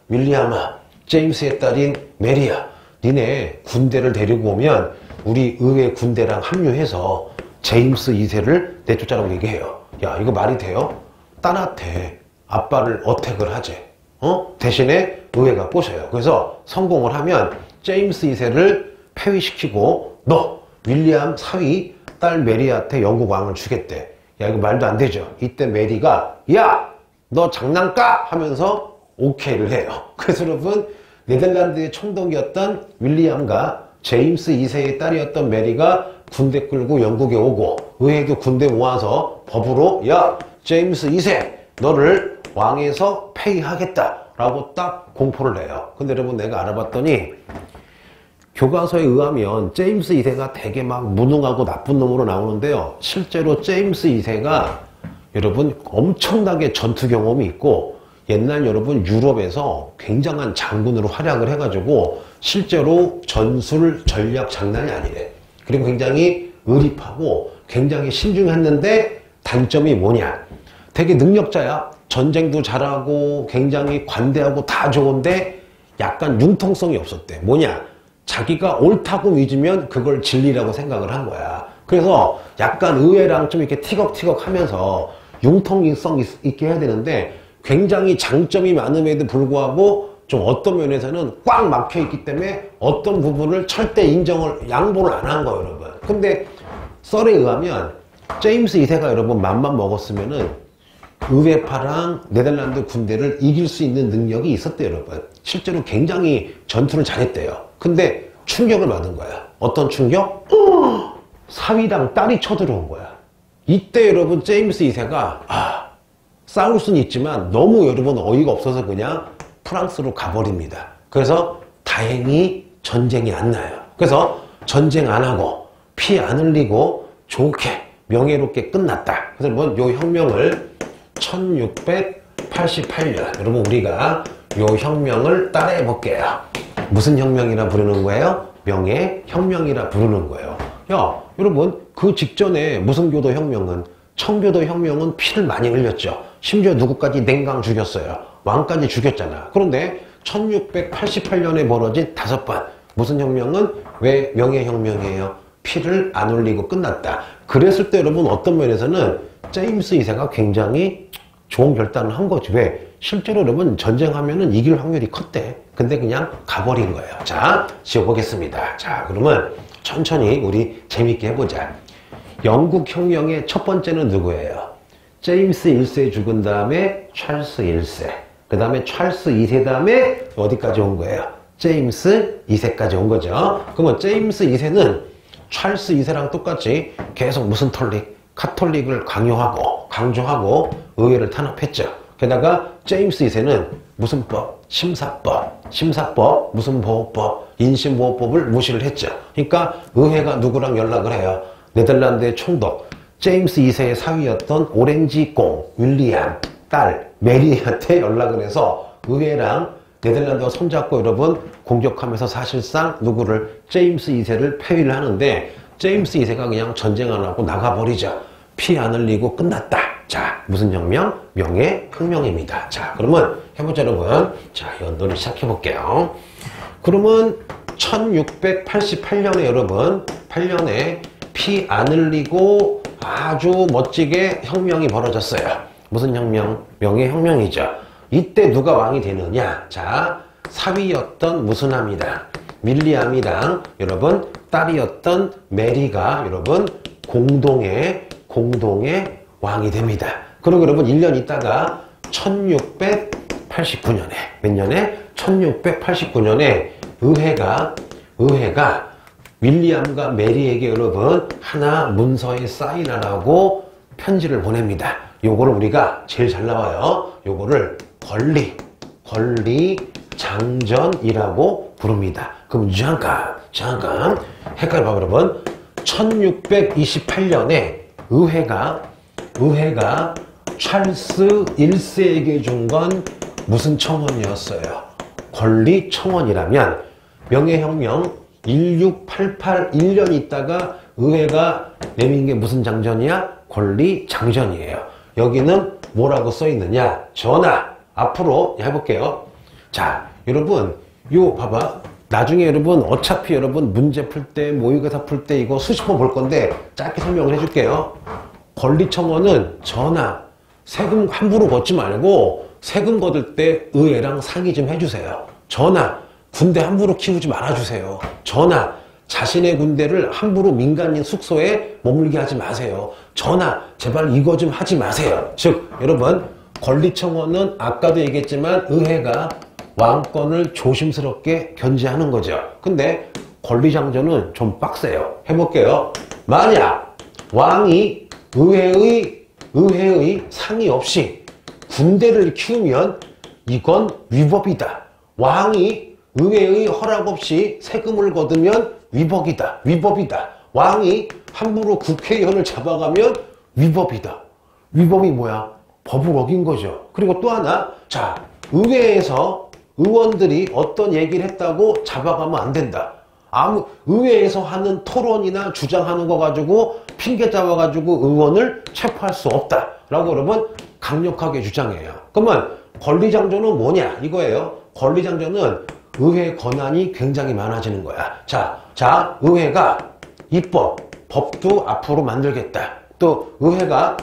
윌리엄아, 제임스의 딸인 메리야, 니네 군대를 데리고 오면 우리 의회 군대랑 합류해서 제임스 2세를 내쫓자라고 얘기해요. 이거 말이 돼요? 딸한테 아빠를 어택을 하재. 대신에 의회가 꼬셔요. 그래서 성공을 하면 제임스 2세를 폐위시키고 너 윌리엄 사위 딸 메리한테 영국 왕을 주겠대. 이거 말도 안 되죠. 이때 메리가 너 장난까? 하면서 오케이를 해요. 그래서 여러분 네덜란드의 총독이었던 윌리엄과 제임스 2세의 딸이었던 메리가 군대 끌고 영국에 오고 의회도 군대 모아서 법으로 제임스 2세 너를 왕에서 폐위하겠다 라고 딱 공포를 해요. 근데 여러분 내가 알아봤더니 교과서에 의하면 제임스 2세가 되게 막 무능하고 나쁜 놈으로 나오는데요. 실제로 제임스 2세가 여러분 엄청나게 전투 경험이 있고 옛날 여러분 유럽에서 굉장한 장군으로 활약을 해가지고 실제로 전술 전략 장난이 아니래. 그리고 굉장히 의립하고 굉장히 신중했는데 단점이 뭐냐? 되게 능력자야. 전쟁도 잘하고 굉장히 관대하고 다 좋은데 약간 융통성이 없었대. 뭐냐? 자기가 옳다고 믿으면 그걸 진리라고 생각을 한 거야. 그래서 약간 의외랑 좀 이렇게 티격태격 하면서 융통성 있게 해야 되는데 굉장히 장점이 많음에도 불구하고 좀 어떤 면에서는 꽉 막혀 있기 때문에 어떤 부분을 절대 양보를 안 한 거예요, 여러분. 근데 썰에 의하면 제임스 2세가 여러분 맘만 먹었으면은 의회파랑 네덜란드 군대를 이길 수 있는 능력이 있었대요, 여러분. 실제로 굉장히 전투를 잘했대요. 근데 충격을 받은 거야. 어떤 충격? 사위랑 딸이 쳐들어온 거야. 이때 여러분 제임스 2세가 싸울 수는 있지만 너무 여러분 어이가 없어서 그냥 프랑스로 가버립니다. 그래서 다행히 전쟁이 안 나요. 그래서 전쟁 안 하고 피 안 흘리고 좋게 명예롭게 끝났다. 그래서 여러분 요 혁명을 1688년 여러분 우리가 요 혁명을 따라해 볼게요. 무슨 혁명이라 부르는 거예요? 명예혁명이라 부르는 거예요. 여러분 그 직전에 무슨교도 혁명은 청교도 혁명은 피를 많이 흘렸죠. 심지어 누구까지 냉강 죽였어요. 왕까지 죽였잖아. 그런데 1688년에 벌어진 5번 무슨 혁명은 왜 명예혁명이에요? 피를 안 흘리고 끝났다. 그랬을 때 여러분 어떤 면에서는 제임스 2세가 굉장히 좋은 결단을 한 거지. 왜? 실제로 여러분 전쟁하면은 이길 확률이 컸대. 근데 그냥 가버린 거예요. 자, 지워보겠습니다. 자, 그러면 천천히 우리 재밌게 해보자. 영국 혁명의 첫 번째는 누구예요? 제임스 1세 죽은 다음에 찰스 1세. 그 다음에 찰스 2세 다음에 어디까지 온 거예요? 제임스 2세까지 온 거죠. 그러면 제임스 2세는 찰스 2세랑 똑같이 계속 무슨 카톨릭을 강조하고 의회를 탄압했죠. 게다가 제임스 2세는 무슨 법? 심사법, 무슨 보호법, 인신보호법을 무시를 했죠. 그러니까 의회가 누구랑 연락을 해요? 네덜란드의 총독 제임스 2세의 사위였던 오렌지공 윌리엄 딸 메리한테 연락을 해서 의회랑 네덜란드가 손잡고 여러분 공격하면서 사실상 누구를 제임스 2세를 폐위를 하는데 제임스 2세가 그냥 전쟁 안 하고 나가버리죠. 피 안 흘리고 끝났다. 자, 무슨 혁명? 명예혁명입니다. 자, 그러면 해보자 여러분. 자, 연도를 시작해볼게요. 그러면 1688년에 여러분 8년에 피 안 흘리고 아주 멋지게 혁명이 벌어졌어요. 무슨 혁명? 명예혁명이죠. 이때 누가 왕이 되느냐? 자, 사위였던 무슨 암이다? 윌리엄이랑 여러분 딸이었던 메리가 여러분 공동의 왕이 됩니다. 그리고 여러분 1년 있다가 1689년에 몇 년에? 1689년에 의회가 윌리엄과 메리에게 여러분 하나 문서에 사인하라고 편지를 보냅니다. 요거를 우리가 제일 잘 나와요. 요거를 권리장전이라고 부릅니다. 그럼 잠깐 헷갈려 봐 여러분. 1628년에 의회가 찰스 1세에게 준 건 무슨 청원이었어요? 권리청원이라면 명예혁명 1688 1년 있다가 의회가 내민 게 무슨 장전이야? 권리장전이에요. 여기는 뭐라고 써 있느냐? 전하 앞으로 해볼게요. 자, 여러분 요 봐봐. 나중에 여러분 어차피 여러분 문제 풀 때 모의고사 풀 때 이거 수십 번 볼 건데 짧게 설명을 해줄게요. 권리청원은 전하 세금 함부로 걷지 말고 세금 걷을 때 의회랑 상의 좀 해주세요. 전하 군대 함부로 키우지 말아주세요. 전하 자신의 군대를 함부로 민간인 숙소에 머물게 하지 마세요. 전하 제발 이거 좀 하지 마세요. 즉 여러분 권리청원은 아까도 얘기했지만 의회가 왕권을 조심스럽게 견제하는 거죠. 근데 권리장전은 좀 빡세요. 해볼게요. 만약 왕이 의회의 상의 없이 군대를 키우면 이건 위법이다. 왕이 의회의 허락 없이 세금을 거두면 위법이다. 왕이 함부로 국회의원을 잡아가면 위법이다. 위법이 뭐야? 법을 어긴 거죠. 그리고 또 하나, 자, 의회에서 의원들이 어떤 얘기를 했다고 잡아가면 안 된다. 의회에서 하는 토론이나 주장하는 거 가지고 핑계 잡아가지고 의원을 체포할 수 없다. 라고 여러분 강력하게 주장해요. 그러면 권리장전은 뭐냐? 이거예요. 권리장전은 의회 권한이 굉장히 많아지는 거야. 자, 의회가 법도 앞으로 만들겠다. 또 의회가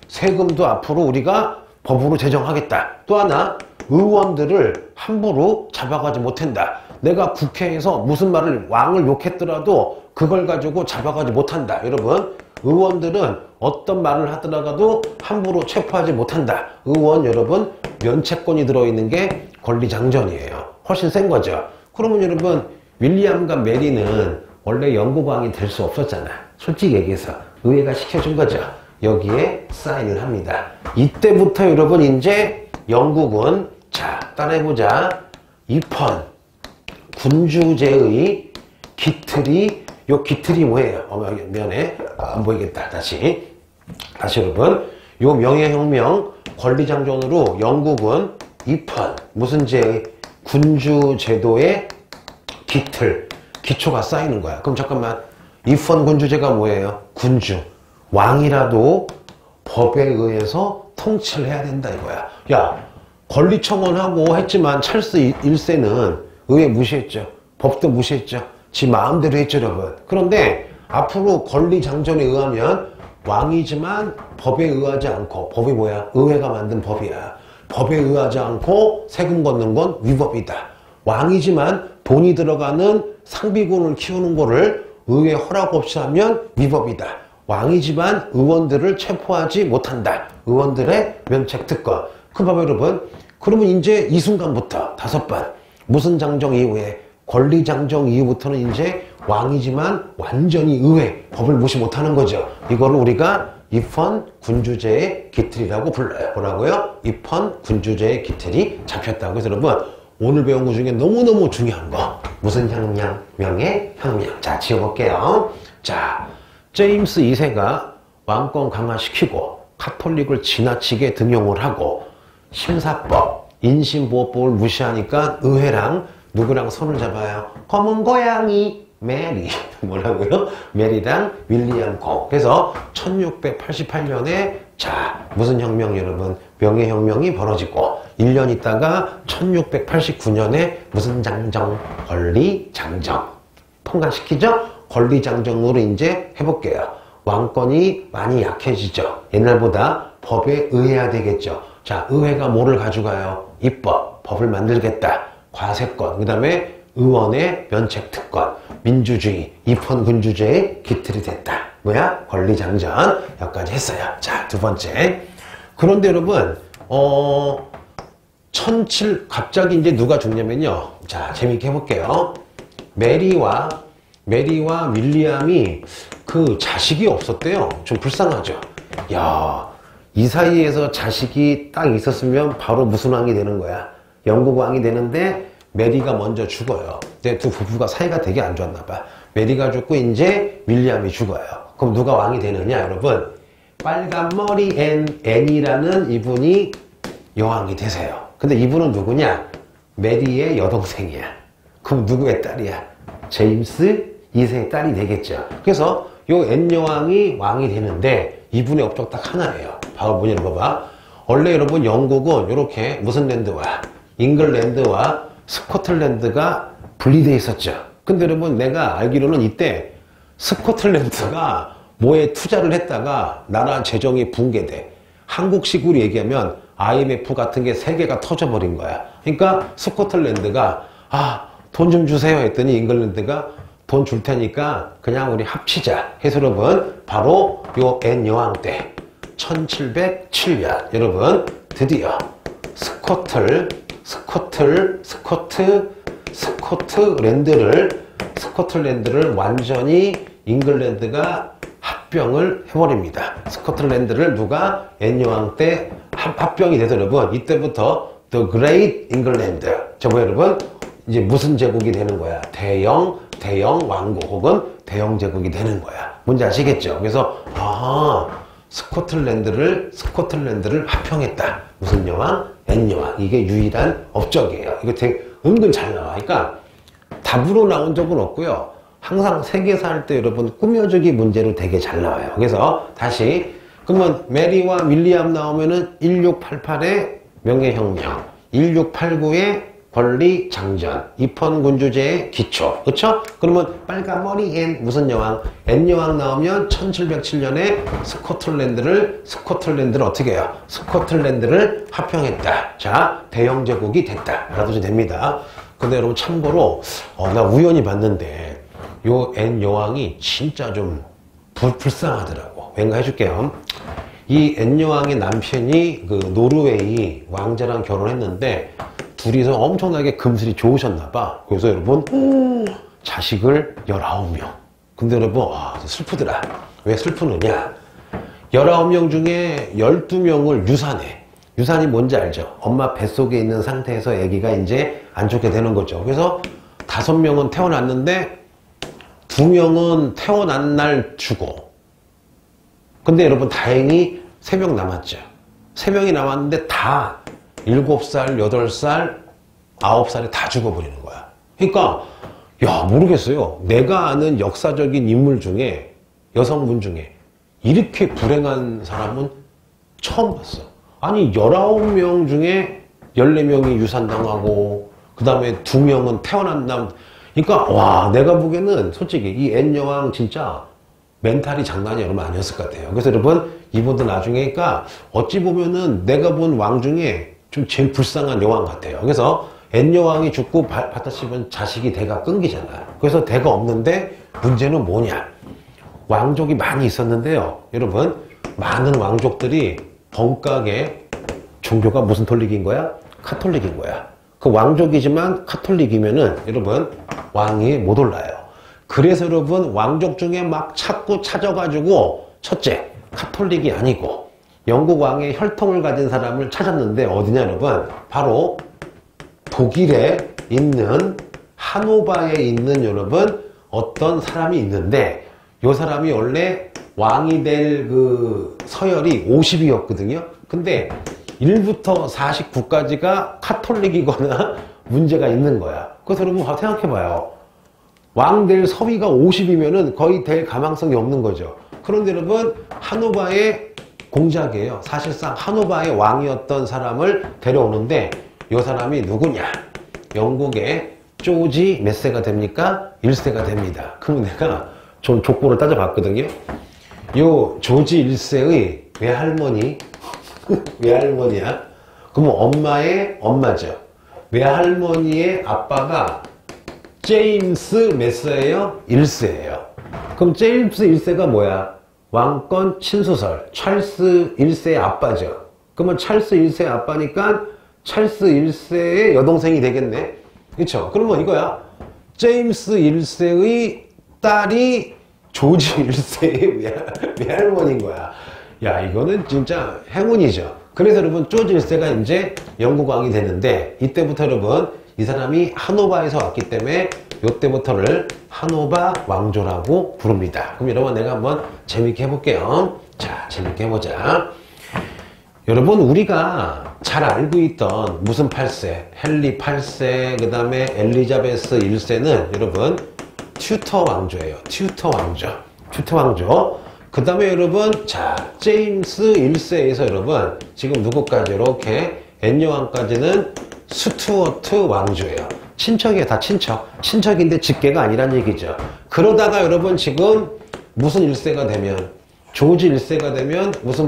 세금도 앞으로 우리가 법으로 제정하겠다. 또 하나, 의원들을 함부로 잡아가지 못한다. 내가 국회에서 무슨 말을 왕을 욕했더라도 그걸 가지고 잡아가지 못한다. 여러분, 의원들은 어떤 말을 하더라도 함부로 체포하지 못한다. 의원 여러분 면책권이 들어있는 게 권리장전이에요. 훨씬 센 거죠. 그러면 여러분 윌리엄과 메리는 원래 영국 왕이 될 수 없었잖아. 솔직히 얘기해서 의회가 시켜준 거죠. 여기에 사인을 합니다. 이때부터 여러분 이제 영국은 자 따라해보자. 입헌 군주제의 기틀이 요 기틀이 뭐예요? 미안해. 안 보이겠다. 다시 여러분. 요 명예혁명 권리장전으로 영국은 입헌 무슨 제의? 군주제도의 기초가 쌓이는 거야. 그럼 잠깐만. 입헌 군주제가 뭐예요? 군주. 왕이라도 법에 의해서 통치를 해야 된다 이거야. 야, 권리청원하고 했지만 찰스 1세는 의회 무시했죠. 법도 무시했죠. 지 마음대로 했죠, 여러분. 그런데 앞으로 권리장전에 의하면 왕이지만 법에 의하지 않고, 법이 뭐야? 의회가 만든 법이야. 법에 의하지 않고 세금 걷는 건 위법이다. 왕이지만 돈이 들어가는 상비군을 키우는 거를 의회 허락 없이 하면 위법이다. 왕이지만 의원들을 체포하지 못한다. 의원들의 면책특권. 그 봐봐요, 여러분. 그러면 이제 이 순간부터 5번 무슨 장정 이후에 권리장정 이후부터는 이제 왕이지만 완전히 의회, 법을 무시 못하는 거죠. 이거를 우리가 입헌 군주제의 기틀이라고 불러요. 뭐라고요? 입헌 군주제의 기틀이 잡혔다고. 그래서 여러분 오늘 배운 것 중에 너무너무 중요한 거, 무슨 혁명? 명예혁명. 자, 지어볼게요. 자, 제임스 2세가 왕권 강화시키고 카톨릭을 지나치게 등용을 하고 심사법, 인신보호법을 무시하니까 의회랑 누구랑 손을 잡아요? 검은 고양이 메리. 뭐라고요? 메리랑 윌리엄 콩. 그래서 1688년에 자, 무슨 혁명 여러분? 명예혁명이 벌어지고 1년 있다가 1689년에 무슨 장정? 권리장정. 통과시키죠? 권리장정으로 이제 해볼게요. 왕권이 많이 약해지죠. 옛날보다 법에 의해야 되겠죠. 자, 의회가 뭐를 가져가요? 입법, 법을 만들겠다. 과세권, 그 다음에 의원의 면책특권, 민주주의, 입헌군주제의 기틀이 됐다. 뭐야? 권리장전. 여기까지 했어요. 자, 두 번째. 그런데 여러분, 갑자기 이제 누가 죽냐면요. 자, 재밌게 해볼게요. 메리와 윌리엄이 그 자식이 없었대요. 좀 불쌍하죠. 야, 이 사이에서 자식이 딱 있었으면 바로 무슨 왕이 되는 거야? 영국 왕이 되는데 메리가 먼저 죽어요. 근데 두 부부가 사이가 되게 안 좋았나 봐. 메리가 죽고 이제 윌리엄이 죽어요. 그럼 누가 왕이 되느냐, 여러분? 빨간 머리 앤이라는 이분이 여왕이 되세요. 근데 이분은 누구냐? 메리의 여동생이야. 그럼 누구의 딸이야? 제임스 2세의 딸이 되겠죠. 그래서 요 앤 여왕이 왕이 되는데 이분의 업적 딱 하나예요. 바로 뭐냐, 봐봐. 원래 여러분 영국은 이렇게 무슨 랜드와 잉글랜드와 스코틀랜드가 분리되어 있었죠. 근데 여러분 내가 알기로는 이때 스코틀랜드가 뭐에 투자를 했다가 나라 재정이 붕괴돼. 한국식으로 얘기하면 IMF 같은 게 3개가 터져버린 거야. 그러니까 스코틀랜드가 돈 좀 주세요 했더니 잉글랜드가 돈 줄 테니까 그냥 우리 합치자 해서 여러분 바로 요 앤 여왕 때 1707년 여러분 드디어 스코틀랜드를 완전히 잉글랜드가 합병을 해버립니다. 스코틀랜드를 누가 앤 여왕 때 합병이 돼서 여러분 이때부터 The Great England 저 뭐야 여러분 이제 무슨 제국이 되는 거야? 대영 왕국 혹은 대영 제국이 되는 거야. 뭔지 아시겠죠? 그래서 스코틀랜드를 합병했다. 무슨 여왕? 앤 여왕. 이게 유일한 업적이에요. 이거 되게 은근 잘 나와. 그러니까 답으로 나온 적은 없고요. 항상 세계사 할 때 여러분 꾸며주기 문제로 되게 잘 나와요. 그래서 다시 그러면 메리와 윌리엄 나오면은 1688의 명예혁명, 1689의 권리장전, 입헌군주제의 기초. 그쵸? 그러면 빨간머리 앤 무슨 여왕? 앤 여왕 나오면 1707년에 스코틀랜드를 어떻게 해요? 스코틀랜드를 합병했다. 자, 대영제국이 됐다. 알아두셔도 됩니다. 근데 여러분 참고로 나 우연히 봤는데 요 앤 여왕이 진짜 좀 불쌍하더라고. 왠가 해줄게요. 이 앤 여왕의 남편이 그 노르웨이 왕자랑 결혼했는데 둘이서 엄청나게 금슬이 좋으셨나봐. 그래서 여러분 자식을 19명. 근데 여러분 슬프더라. 왜 슬프느냐? 19명 중에 12명을 유산해. 유산이 뭔지 알죠? 엄마 뱃속에 있는 상태에서 아기가 이제 안 좋게 되는 거죠. 그래서 5명은 태어났는데 2명은 태어난 날 죽어. 근데 여러분 다행히 3명 남았죠. 3명이 남았는데 다 7살, 8살, 9살에 다 죽어버리는 거야. 그러니까 모르겠어요. 내가 아는 역사적인 인물 중에 여성분 중에 이렇게 불행한 사람은 처음 봤어. 아니 19명 중에 14명이 유산당하고 그 다음에 2명은 태어난 남. 그러니까 내가 보기에는 솔직히 이 앤 여왕 진짜 멘탈이 장난이 여러분 아니었을 것 같아요. 그래서 여러분 이분도 나중에 그러니까 어찌 보면은 내가 본 왕 중에 좀 제일 불쌍한 여왕 같아요. 그래서 N여왕이 죽고 바타십은 자식이 대가 끊기잖아. 그래서 대가 없는데 문제는 뭐냐? 왕족이 많이 있었는데요. 여러분 많은 왕족들이 번각의 종교가 무슨 톨릭인 거야? 카톨릭인 거야. 그 왕족이지만 카톨릭이면은 여러분 왕이 못 올라요. 그래서 여러분 왕족 중에 막 찾고 찾아가지고 첫째 카톨릭이 아니고 영국 왕의 혈통을 가진 사람을 찾았는데 어디냐 여러분? 바로 독일에 있는 하노바에 있는 여러분 어떤 사람이 있는데 이 사람이 원래 왕이 될 그 서열이 50이었거든요. 근데 1부터 49까지가 카톨릭이거나 문제가 있는 거야. 그래서 여러분 생각해봐요. 왕 될 서위가 50이면은 거의 될 가망성이 없는 거죠. 그런데 여러분 하노바의 공작이에요. 사실상 하노바의 왕이었던 사람을 데려오는데 이 사람이 누구냐? 영국의 조지 몇 세가 됩니까? 1세가 됩니다. 그럼 내가 좀 족보를 따져봤거든요. 요 조지 1세의 외할머니 외할머니야? 그러면 엄마의 엄마죠. 외할머니의 아빠가 제임스 몇 세예요? 1세예요. 그럼 제임스 1세가 뭐야? 왕권 친수설 찰스 1세의 아빠죠. 그러면 찰스 1세의 아빠니까 찰스 1세의 여동생이 되겠네. 그쵸? 그러면 이거야. 제임스 1세의 딸이 조지 1세의 외할머니인 거야. 야, 이거는 진짜 행운이죠. 그래서 여러분 조지 1세가 이제 영국 왕이 되는데 이때부터 여러분 이 사람이 하노바에서 왔기 때문에 이때부터를 하노바 왕조라고 부릅니다. 그럼 여러분 내가 한번 재밌게 해볼게요. 자, 재밌게 해보자. 여러분 우리가 잘 알고 있던 무슨 8세, 헨리 8세, 그 다음에 엘리자베스 1세는 여러분 튜터 왕조예요. 튜터 왕조. 튜터 왕조. 그 다음에 여러분 자 제임스 1세에서 여러분 지금 누구까지 이렇게 N여왕까지는 스튜어트 왕조예요. 친척이에요. 다 친척. 친척인데 직계가 아니란 얘기죠. 그러다가 여러분 지금 무슨 1세가 되면 조지 1세가 되면 무슨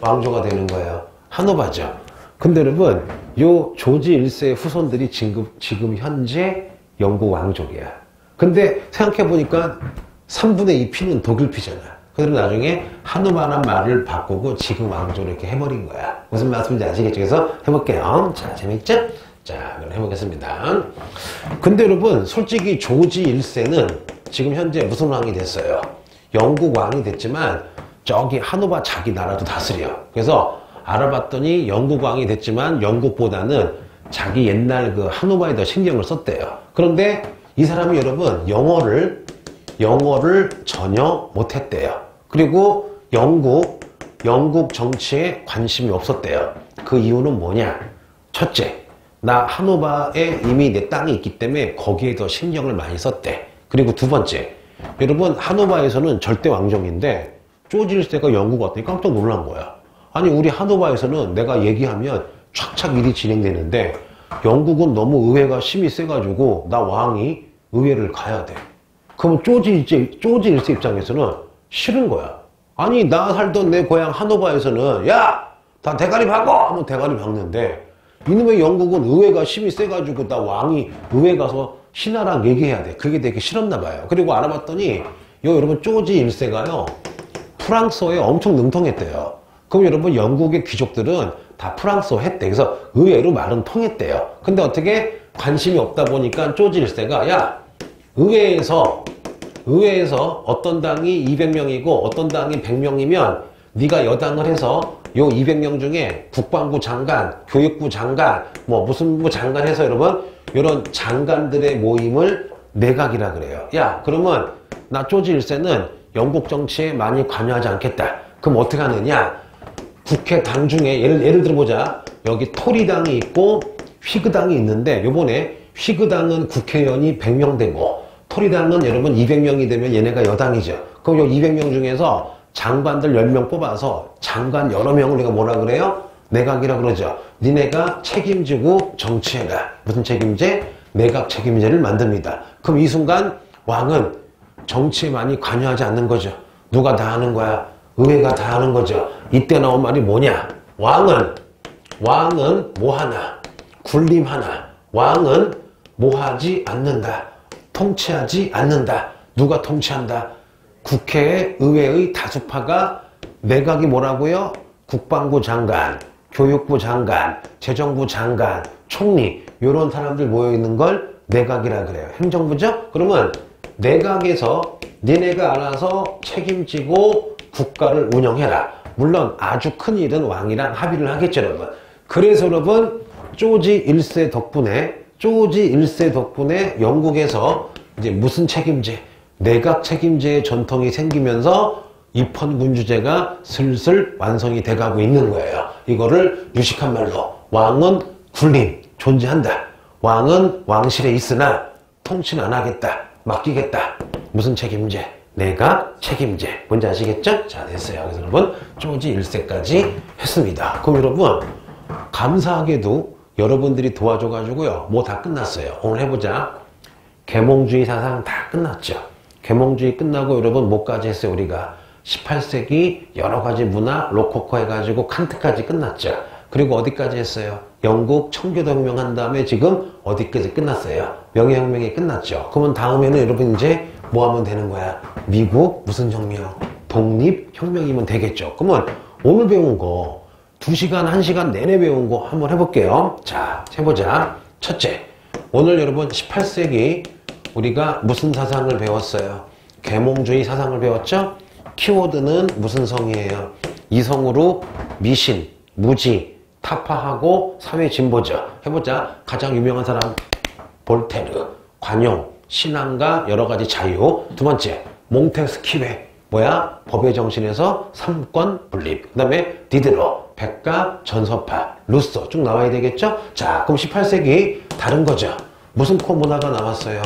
왕조가 되는 거예요? 하노바죠. 근데 여러분 요 조지 1세의 후손들이 지금 현재 영국 왕족이야. 근데 생각해보니까 3분의 2 피는 독일 피잖아. 그래서 나중에 하노바란 말을 바꾸고 지금 왕조를 이렇게 해버린 거야. 무슨 말씀인지 아시겠죠? 그래서 해볼게요. 자, 재밌죠? 자, 그럼 해보겠습니다. 근데 여러분 솔직히 조지 1세는 지금 현재 무슨 왕이 됐어요? 영국 왕이 됐지만 저기 하노바 자기 나라도 다스려. 그래서 알아봤더니 영국 왕이 됐지만 영국보다는 자기 옛날 그 하노바에 더 신경을 썼대요. 그런데 이 사람이 여러분 영어를 전혀 못했대요. 그리고 영국 정치에 관심이 없었대요. 그 이유는 뭐냐? 첫째, 나 하노바에 이미 내 땅이 있기 때문에 거기에 더 신경을 많이 썼대. 그리고 두 번째, 여러분 하노바에서는 절대 왕정인데 조지 1세가 영국 왔더니 깜짝 놀란 거야. 아니 우리 하노바에서는 내가 얘기하면 착착 일이 진행되는데 영국은 너무 의회가 힘이 세가지고 나 왕이 의회를 가야 돼. 그럼 조지 1세 입장에서는 싫은 거야. 아니 나 살던 내 고향 하노바에서는 야! 다 대가리 박어! 하면 대가리 박는데 이놈의 영국은 의회가 힘이 세가지고 나 왕이 의회 가서 신하랑 얘기해야 돼. 그게 되게 싫었나 봐요. 그리고 알아봤더니 여러분 조지 1세가요 프랑스어에 엄청 능통했대요. 그럼 여러분 영국의 귀족들은 다 프랑스어 했대. 그래서 의외로 말은 통했대요. 근데 어떻게 관심이 없다 보니까 조지 1세가 야 의회에서 어떤 당이 200명이고 어떤 당이 100명이면 네가 여당을 해서 요 200명 중에 국방부 장관, 교육부 장관, 뭐 무슨 부 장관 해서 여러분 이런 장관들의 모임을 내각이라 그래요. 야 그러면 나 조지 1세는 영국 정치에 많이 관여하지 않겠다. 그럼 어떻게 하느냐? 국회 당 중에 예를 들어보자. 여기 토리당이 있고 휘그당이 있는데 요번에 휘그당은 국회의원이 100명 되고 토리당은 여러분 200명이 되면 얘네가 여당이죠. 그럼 요 200명 중에서 장관들 10명 뽑아서 장관 여러 명을 우리가 뭐라 그래요? 내각이라 그러죠. 니네가 책임지고 정치해라. 무슨 책임제? 내각 책임제를 만듭니다. 그럼 이 순간 왕은 정치에 많이 관여하지 않는 거죠. 누가 다 하는 거야? 의회가 다 하는 거죠. 이때 나온 말이 뭐냐? 왕은 뭐 하나? 군림하나. 왕은 뭐 하지 않는다. 통치하지 않는다. 누가 통치한다? 국회의 의회의 다수파가 내각이 뭐라고요? 국방부 장관, 교육부 장관, 재정부 장관, 총리 이런 사람들 모여있는 걸 내각이라 그래요. 행정부죠? 그러면 내각에서 니네가 알아서 책임지고 국가를 운영해라. 물론 아주 큰 일은 왕이랑 합의를 하겠죠, 여러분. 그래서 여러분 조지 1세 덕분에 영국에서 이제 무슨 책임제? 내각 책임제의 전통이 생기면서 입헌군주제가 슬슬 완성이 돼가고 있는 거예요. 이거를 유식한 말로 왕은 군림, 존재한다. 왕은 왕실에 있으나 통치는 안 하겠다. 맡기겠다. 무슨 책임제? 내각 책임제. 뭔지 아시겠죠? 자, 됐어요. 그래서 여러분 조지 1세까지 했습니다. 그럼 여러분 감사하게도 여러분들이 도와줘가지고요. 뭐 다 끝났어요. 오늘 해보자. 계몽주의 사상 다 끝났죠. 계몽주의 끝나고 여러분 뭐까지 했어요? 우리가 18세기 여러 가지 문화 로코코 해가지고 칸트까지 끝났죠. 그리고 어디까지 했어요? 영국 청교도혁명 한 다음에 지금 어디까지 끝났어요? 명예혁명이 끝났죠. 그러면 다음에는 여러분 이제 뭐 하면 되는 거야? 미국 무슨 혁명? 독립혁명이면 되겠죠. 그러면 오늘 배운 거 2시간, 1시간 내내 배운 거 한번 해볼게요. 자, 해보자. 첫째, 오늘 여러분 18세기 우리가 무슨 사상을 배웠어요? 계몽주의 사상을 배웠죠? 키워드는 무슨 성이에요? 이성으로 미신, 무지, 타파하고 사회 진보죠. 해보자. 가장 유명한 사람 볼테르, 관용, 신앙과 여러 가지 자유. 두 번째, 몽테스키웨. 뭐야? 법의 정신에서 삼권 분립. 그 다음에 디드로, 백가, 전서파, 루소 쭉 나와야 되겠죠? 자, 그럼 18세기 다른 거죠. 무슨 코 문화가 나왔어요?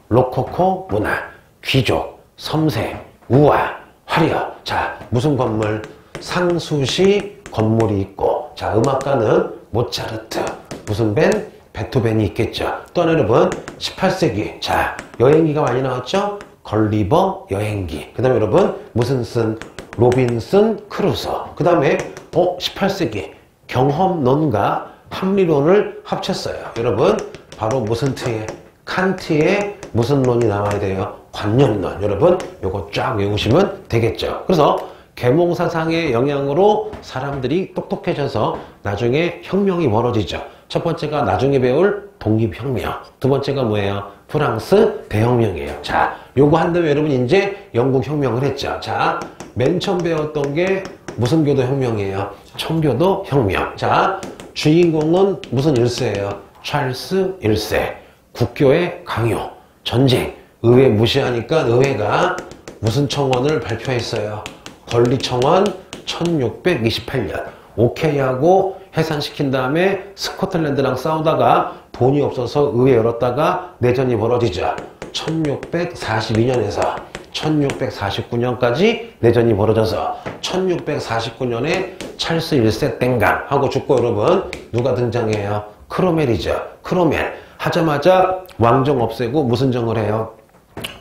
로코코 문화, 귀족, 섬세, 우아, 화려. 자, 무슨 건물? 상수시 건물이 있고. 자, 음악가는 모차르트, 무슨 밴? 베토벤이 있겠죠. 또 하나 여러분 18세기 자 여행기가 많이 나왔죠. 걸리버 여행기. 그 다음에 여러분 무슨 쓴? 로빈슨 크루소. 그 다음에 18세기 경험론과 합리론을 합쳤어요. 여러분 바로 무슨 트에? 칸트의 무슨 론이 나와야 돼요? 관념론. 여러분 요거 쫙 외우시면 되겠죠. 그래서 계몽사상의 영향으로 사람들이 똑똑해져서 나중에 혁명이 벌어지죠. 첫 번째가 나중에 배울 독립혁명. 두 번째가 뭐예요? 프랑스 대혁명이에요. 자, 요거 한 다음에 여러분 이제 영국혁명을 했죠. 자, 맨 처음 배웠던 게 무슨 교도 혁명이에요? 청교도 혁명. 자, 주인공은 무슨 1세예요? 찰스 1세. 국교의 강요, 전쟁, 의회 무시하니까 의회가 무슨 청원을 발표했어요? 권리청원 1628년. 오케이 하고 해산시킨 다음에 스코틀랜드랑 싸우다가 돈이 없어서 의회 열었다가 내전이 벌어지죠. 1642년에서 1649년까지 내전이 벌어져서 1649년에 찰스 1세 땡강 하고 죽고 여러분 누가 등장해요? 크로멜이죠. 크로멜 하자마자 왕정 없애고 무슨 정을 해요?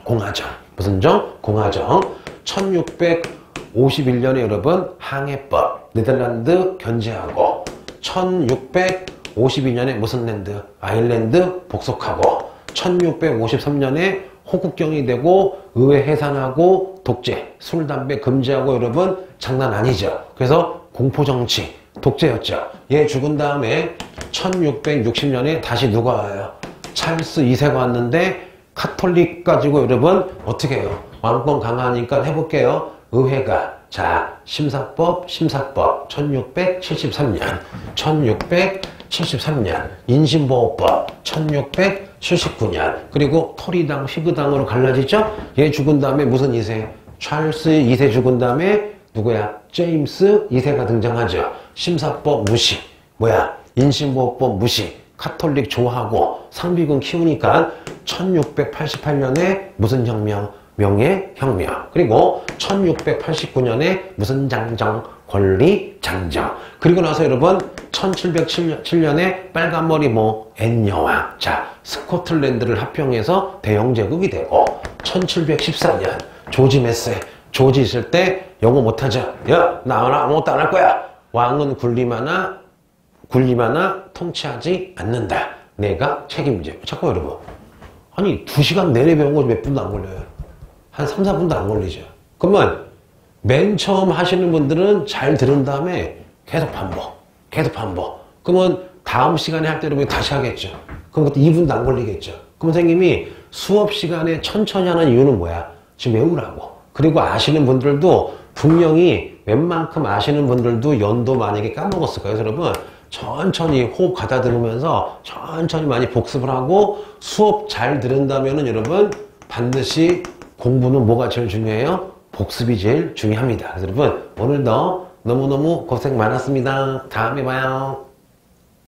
공화정. 무슨 정? 공화정. 1651년에 여러분 항해법 네덜란드 견제하고 1652년에 무슨 랜드? 아일랜드 복속하고 1653년에 호국경이 되고 의회 해산하고 독재, 술, 담배 금지하고 여러분 장난 아니죠. 그래서 공포정치, 독재였죠. 얘 죽은 다음에 1660년에 다시 누가 와요? 찰스 2세가 왔는데 카톨릭 가지고 여러분 어떻게 해요? 왕권 강화하니까 해볼게요. 의회가 자 심사법 1673년 1673년 인신보호법 1679년 그리고 토리당 휘그당으로 갈라지죠. 얘 죽은 다음에 무슨 2세? 찰스 2세 죽은 다음에 누구야? 제임스 2세가 등장하죠. 심사법 무시 뭐야? 인신보호법 무시 카톨릭 좋아하고 상비군 키우니까 1688년에 무슨 혁명? 명예혁명. 그리고 1689년에 무슨 장정? 권리장정. 그리고 나서 여러분 1707년에 빨간머리 뭐? 앤여왕. 자, 스코틀랜드를 합병해서 대영제국이 되고 1714년 조지 메세 조지 있을 때 영어 못하죠. 야, 나 아무것도 안 할 거야. 왕은 군림하나 통치하지 않는다. 내가 책임져. 잠깐 여러분. 아니 2시간 내내 배운 거 몇 분도 안 걸려요. 한 3, 4분도 안 걸리죠. 그러면 맨 처음 하시는 분들은 잘 들은 다음에 계속 반복. 그러면 다음 시간에 할 때 여러분이 다시 하겠죠. 그럼 그것도 2분도 안 걸리겠죠. 그럼 선생님이 수업 시간에 천천히 하는 이유는 뭐야? 지금 외우라고. 그리고 아시는 분들도 분명히 웬만큼 아시는 분들도 연도 만약에 까먹었을 거예요. 그래서 여러분 천천히 호흡 가다듬으면서 천천히 많이 복습을 하고 수업 잘 들은다면은 여러분 반드시 공부는 뭐가 제일 중요해요? 복습이 제일 중요합니다. 그래서 여러분 오늘도 너무너무 고생 많았습니다. 다음에 봐요.